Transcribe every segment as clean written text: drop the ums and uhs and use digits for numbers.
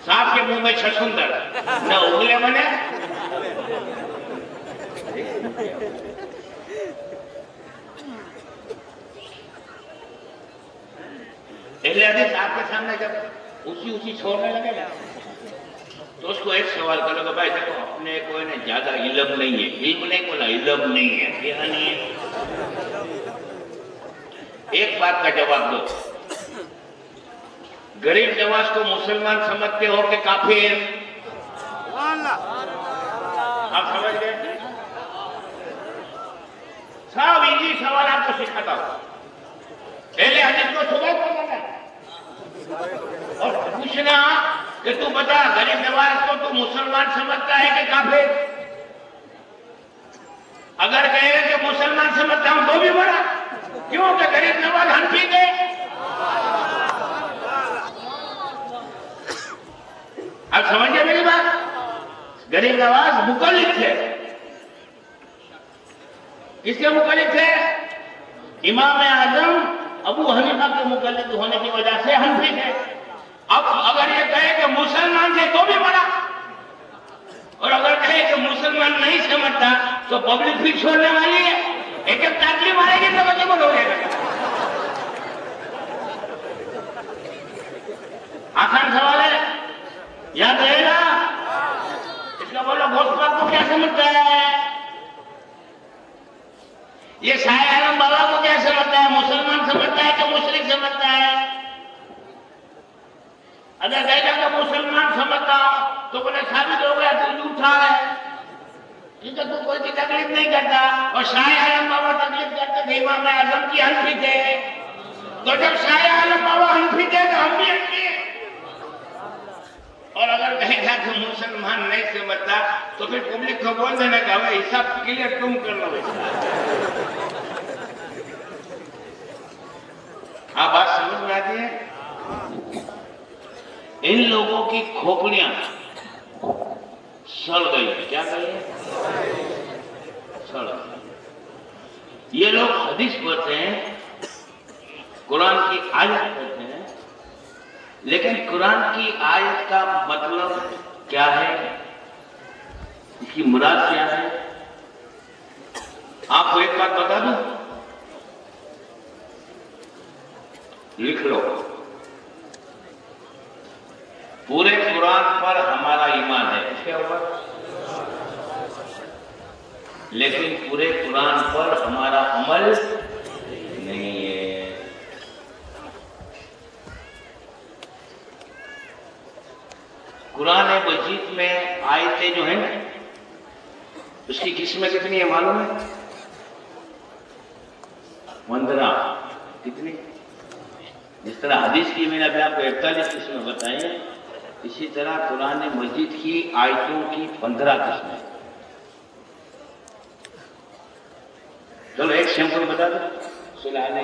सांप के मुंह में छछूंदर न उगले बने। एलियादिस आपके सामने जब उसी छोड़ने लगे ना, तो उसको एक सवाल करो कि भाई देखो अपने कोई ने ज्यादा इल्म नहीं है, इल्म नहीं बोला, इल्म नहीं है, क्या नहीं है? एक बात का जवाब दो, गरीब नवाज को मुसलमान समझते हो कि काफिर? आप समझ गए? सब इजी सवाल आपको सिखाता हूं। पहले हदीस को सुबह पढ़ना और पूछना कि तू बता गरीब नवाज को तू मुसलमान समझता है कि काफिर? अगर कहे कि मुसलमान समझता हूं तो भी बड़ा, क्यों कि गरीब नवाज हनफी थे। आप समझिए मेरी बात? गरीब नवाज मुकल्लिद थे। किसके मुकल्लिद थे? इमाम आजम अबू हनीफा के मुकल्लिद होने की वजह से हनफी थे। अब अगर ये कहे कि मुसलमान थे तो भी बड़ा, और अगर कहे कि मुसलमान नहीं समझता तो पब्लिक भी छोड़ने वाली है, एक एक ताकली मारेगी तो बच्चे को ढोलेगा। आसान सवाल है, याद रहेगा? इसका बोलो घोषपाल को क्या समझता है? ये शाह आलम बाबा को क्या समझता है? मुसलमान समझता है कि मुशरिक समझता है? अगर कहेगा कि मुसलमान समझता तो बोले साबित हो गया तू झूठा है, क्योंकि तू कोई की तकलीफ नहीं करता। और शाह आलम बाबा तकलीफ करते थे, इमाम आजम की हनफी थे, तो जब शाह आलम बाबा हनफी थे तो हम भी हनफी हैं। और अगर कहेगा कि मुसलमान नहीं समझता तो फिर पब्लिक को बोल देना का भाई हिसाब क्लियर तुम कर लो। आप बात समझ में आती है? इन लोगों की खोपड़ियां सड़ गई है। क्या कहिए? सड़ गई। ये लोग हदीस पढ़ते हैं, कुरान की आयत पढ़ते हैं, लेकिन कुरान की आयत का मतलब क्या है, इसकी मुराद क्या है? आपको एक बात बता दूं, लिख लो। पूरे कुरान पर हमारा ईमान है, इसके ऊपर, लेकिन पूरे कुरान पर हमारा अमल नहीं है। कुरान मजीद में आयतें जो है ना, उसकी किस्में कितनी है मालूम है? 15। कितनी? जिस तरह हदीस की मैंने अभी आपको 41 किस्में बताई हैं, इसी तरह कुरान मजीद की आयतों की 15 किस्में। चलो एक सैंपल बता दो, सुनाने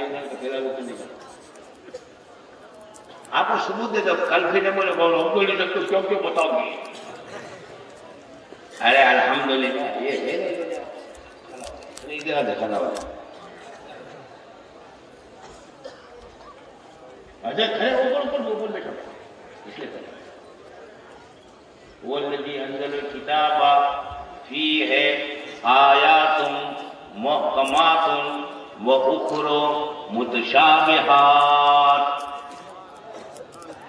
आपको सबूत दे दो। कल फिर बोले हमको नहीं सकते, क्यों क्यों बताओगे? अरे अल्हम्दुलिल्लाह, ये इधर देखा वाला। अच्छा खड़े ऊपर बैठो, इसलिए करें। वल्लज़ी अंज़ल किताबा फीही आयातुन मुहकमातुन व उखरा मुतशाबिहात।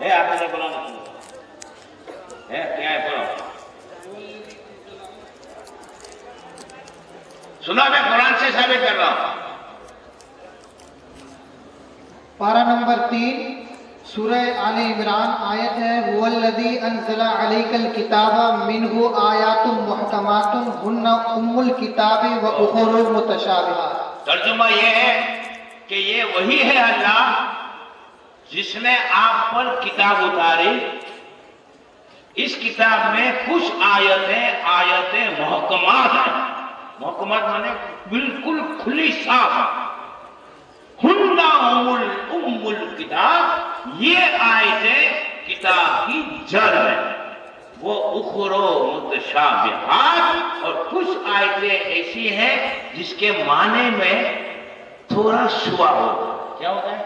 है आपने कुरान है? क्या है कुरान? सुना, मैं कुरान से साबित कर रहा हूं। पारा नंबर 3 सूरह आले इमरान आयत है, वल्लज़ी अंज़ला अलैकल किताबा मिन्हु आयातुम मुहकमातुन हुन्ना उम्मुल किताबि व उखरा मुतशाबिहात। तर्जुमा ये है कि ये वही है अल्लाह जिसने आप पर किताब उतारी। इस किताब में कुछ आयतें मुहकमात हैं। मुहकमात माने बिल्कुल खुली साफ। हुन्ना उम्मुल किताब, ये आयतें किताब की जड़ है। वो उखरा मुतशाबिहात, और कुछ आयतें ऐसी हैं जिसके माने में थोड़ा शुबा होगा। क्या होता है?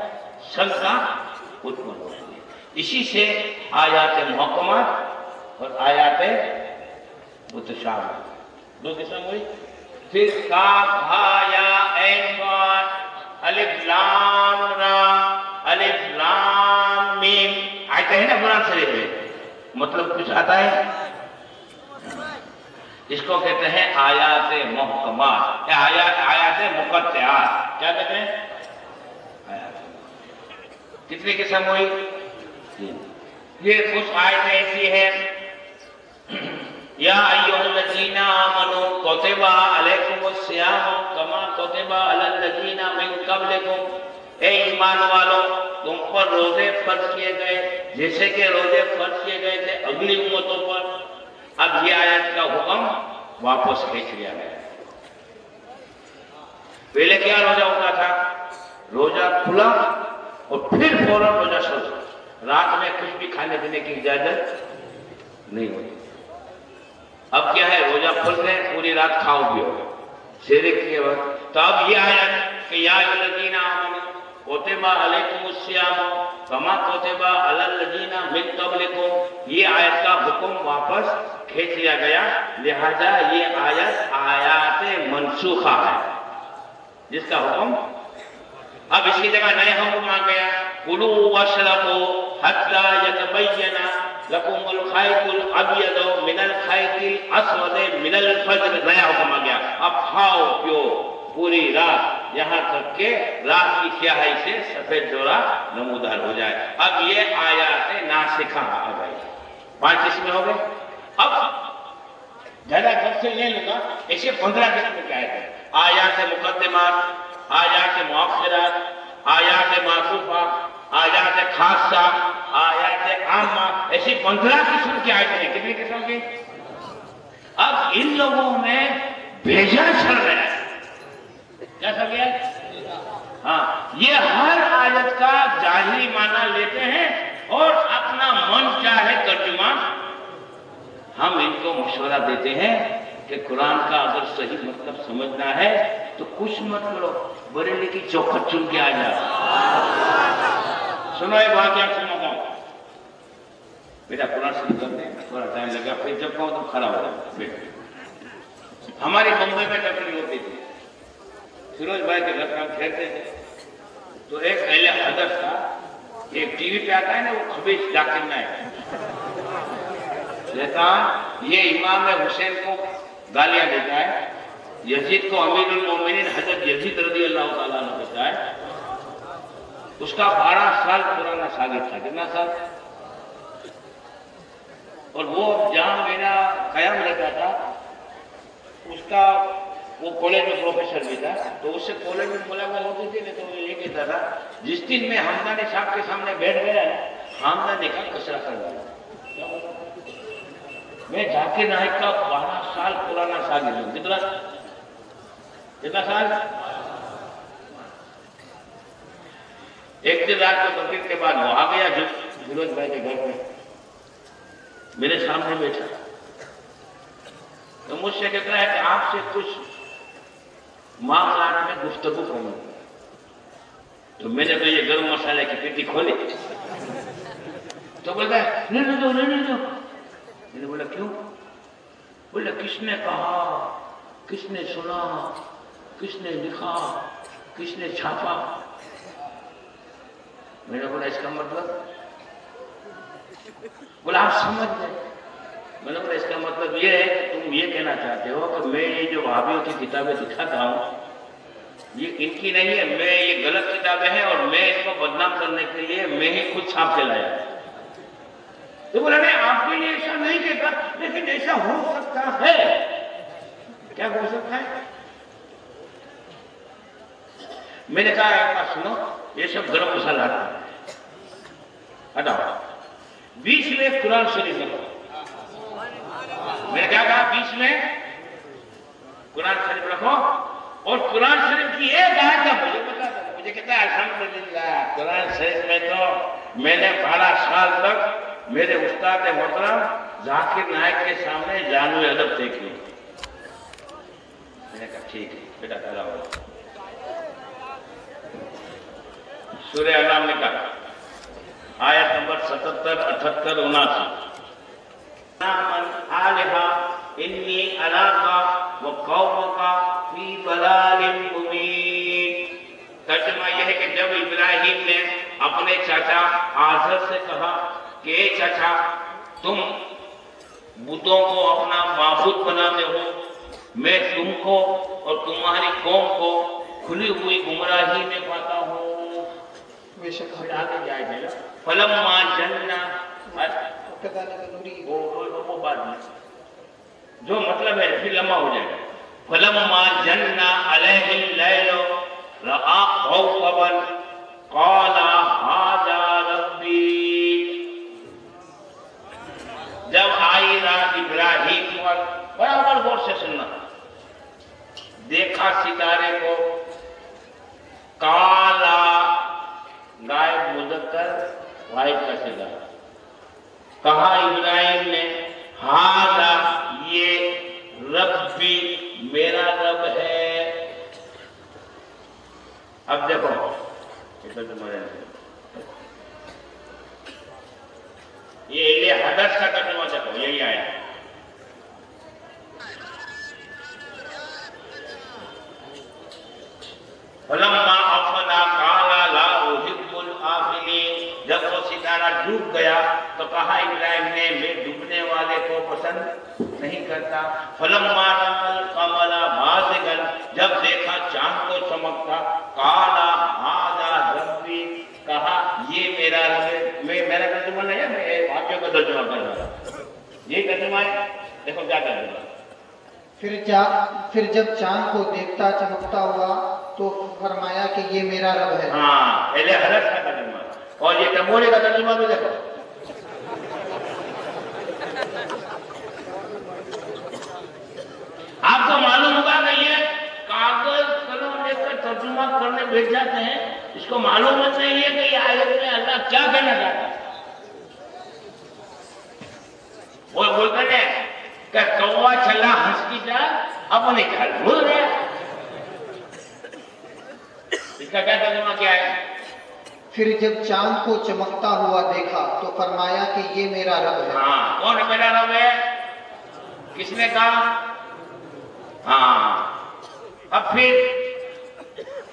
शंका उत्पन्न होती है। इसी से आयात मुहक्कमात और आयात मुतशाबिह दो किस्म हुई। फिर काफ हा या ऐन स्वाद अलिफ लाम ra अलिफ लाम मीम आते हैं ना कुरान शरीफ में, मतलब कुछ आता है, इसको कहते हैं आयात मुहक्कमात या आयात मुक़त्तआत। क्या कहते हैं? आयात। कितनी किस्म हुई? ये कुछ आयतें ऐसी है, या अय्युहल्लज़ीना आमनू कुतिबा अलैकुमुस्सियाम कमा कुतिबा अलल्लज़ीना मिन क़ब्लिकुम, ए ईमान वालों तुम पर रोजे फर्ज किए गए जैसे कि रोजे फर्ज किए गए थे अगली उम्मतों पर। अब ये आयत का हुक्म वापस खींच लिया गया। पहले क्या रोजा होता था? रोजा खुला और फिर फौरन रोजा शुरू, रात में कुछ भी खाने पीने की इजाजत नहीं होती। अब क्या है? रोजा खुल गए, पूरी रात खाओ पियो शेरे के वक्त। तो अब ये आयत कि या अय्युहल्लज़ीना आमनू कुतिबा अलैकुमुस्सियाम कमा कुतिबा अलल्लज़ीना मिन क़ब्लिकुम, ये आयत का हुक्म वापस खींच लिया गया। लिहाजा ये आयत आयात मनसूखा है, जिसका हुक्म अब इसकी जगह नया हुक्म आ गया, कुलू वशरबू हत्ता यतबय्यना लकुमुल खैतुल अबयद मिनल खैतिल अस्वद मिनल फज्र। नया हुक्म आ गया, अब खाओ पियो पूरी रात, यहाँ तक के रात की स्याही से सफेद डोरा नमूदार हो जाए। अब ये आयात नासिखा आ गई। 5 किस्में हो गए। अब ज्यादा घर से ले लूंगा, ऐसे 15 किस्में क्या है? आयात मुकद्दमात, आयात मुअख्खरात, आयात मासूफा, आयात खासा, आयात आम्मा, ऐसी 15 किस्म की आयतें हैं। कितनी किस्म की? अब इन लोगों में भेजा चल रहा है। क्या चल गया? हाँ, ये हर आयत का जाहिरी माना लेते हैं और अपना मन चाहे तर्जुमा। हम इनको मशवरा देते हैं कि कुरान का अगर सही मतलब समझना है तो कुछ मत करो, बरेली की चौखट चुन के आ जाओ। सुनो एक वाक़या सुनाता हूं। बेटा कुरान शुरू करते हैं, थोड़ा टाइम लगा, फिर जब कहूँ तो खराब हो जाएगा। हमारी बम्बई में टकरी होती थी, फिरोज भाई के घर हम खेलते थे, तो एक अहले हदस था, एक टीवी पे आता है ना, वो खबीज जाकिर नायक कहता ये इमाम हुसैन को गालियां देता है, यजीद को अमीरुल मोमिनीन हजरत यजीद रज़ी अल्लाह ताला अन्हु कहता है। उसका 12 साल पुराना शागिर्द था। कितना साल? और वो जहां मेरा कयाम रहता था उसका वो कॉलेज में प्रोफेसर भी था, तो उससे कॉलेज में मुलाकात होती थी। नहीं तो वो ये कहता था जिस दिन मैं हमदानी साहब के सामने बैठ गया ना, हमदानी का कसरा कर डाला। मैं जाकिर नायक का 12 साल पुराना शागिर्द हूं। कितना साल? एक दिन रात को तकरीर के बाद वो आ गया जो फिरोज भाई के घर में, मेरे सामने बैठा, तो मुझसे कहता है कि आपसे कुछ मामलात में गुफ्तगू करनी। तो मैंने तो ये गरम मसाले की पेटी खोली, तो बोलता है रहने दो रहने दो। मैंने बोला क्यों? बोला किसने कहा, किसने सुना, किसने लिखा, किसने छापा? मैंने बोला इसका मतलब? बोला आप समझ गए। मैंने बोला इसका मतलब ये है कि तुम ये कहना चाहते हो कि मैं ये जो वहाबियों की किताबें दिखाता हूँ ये इनकी नहीं है, मैं ये गलत किताबें हैं और मैं इसको बदनाम करने के लिए मैं ही खुद छाप के लाया। तो बोला नहीं आपके लिए ऐसा नहीं कहता, लेकिन ऐसा हो सकता है। क्या हो सकता है? मैंने कहा एक बात सुनो, ये सब गरम मसाला हटाओ, बीच में कुरान शरीफ रखो। मैंने क्या कहा? बीच में कुरान शरीफ रखो और कुरान शरीफ की एक आयत का मुझे बता दो। मुझे कहता है अल्हम्दुलिल्लाह कुरान शरीफ में तो मैंने 12 साल तक मेरे उस्ताद मोहतरम जाकिर नायक के सामने जानू अदब देख ली। मैंने कहा ठीक है बेटा खड़ा हो। सूरह अनाम निकाला, آیت نمبر 77 78 79 من آلہا انی علاقہ وقومکا فی ضلال مبین. ترجمہ یہ ہے کہ جب ابراہیم نے اپنے چاچا آزر سے کہا کہ اے چاچا تم بتوں کو اپنا معبود بناتے ہو، میں تم کو اور تمہاری قوم کو کھلی ہوئی گمراہی میں پاتا ہوں. پھر آگے جائے گا فلما جنّا وہ بات نہیں جو مطلب ہے پھر لمحہ ہو جائے گا. فلما جنّا علیہ اللیل رأى كوكبا قال هذا ربي. جب آئی رات ابراہیم پر، برابر غور سے سننا، دیکھا ستارے کو، کالا غائب مذکر غائب کا صیغہ، کہا ابراہیم نے ہذا یہ ربی میرا رب ہے. اب دیکھو یہ حدث کا ترجمہ دیکھو، یہی آیا فلما افلا قال لا احب الآفلین. جب وہ ستارہ ڈوب گیا تو کہا ابراہیم نے میں ڈوبنے والے کو پسند نہیں کرتا. فلما رأى القمر بازغا جب دیکھا چاند کو چمکتا قال هذا ربی کہا یہ میرا رب ہے. میرا ترجمہ نہیں ہے، میں واقعہ کا ترجمہ کر رہا ہوں. یہ ترجمہ ہے، دیکھو کیا ترجمہ. پھر جب چاند کو دیکھتا چمکتا ہوا تو فرمایا کہ یہ میرا رب ہے. ہاں اہل حضرت کا ترجمہ. اور یہ تموری کا ترجمہ بھی دیکھو. آپ کو معلوم ہوگا کہ یہ کاغذ قلم لے کر ترجمہ کرنے بیٹھ جاتے ہیں، اس کو معلومات نہیں ہے کہ یہ آیت میں اللہ کیا کہنا چاہتا ہے. وہ بولتے ہیں کہ کوا چلا ہنس کی جا اپنے گھر بھول گیا. اس کا کیا ترجمہ کیا ہے؟ پھر جب چاند کو چمکتا ہوا دیکھا تو فرمایا کہ یہ میرا رب ہے. ہاں کون میرا رب ہے؟ کس نے کہا؟ ہاں اب پھر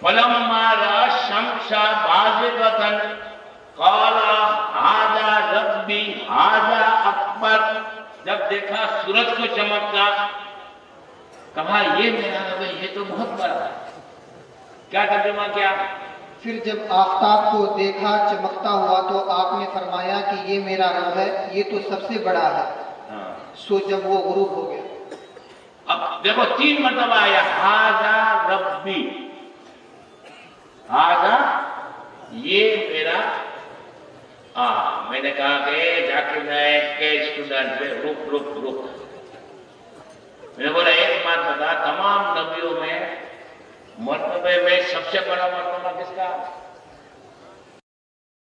فلما رأى الشمس بازغة قال هذا ربي هذا اکبر. جب دیکھا سورج کو چمکتا کہا یہ میرا رب ہے، یہ تو بہت بڑا ہے. کیا ترجمہ کیا؟ پھر جب آفتاب کو دیکھا چمکتا ہوا تو آپ نے فرمایا کہ یہ میرا رب ہے، یہ تو سب سے بڑا ہے. سو جب وہ غروب ہو گیا. اب دیکھو 3 مرتبہ آیا ہذا ربی، ہذا یہ میرا. میں نے کہا کہ ذاکر نائک کے اسٹوڈنٹ پہ رک. میں نے بولا ایک بات بتا، تمام نبیوں میں مرتبے میں سب سے بڑا مرتبہ کس کا؟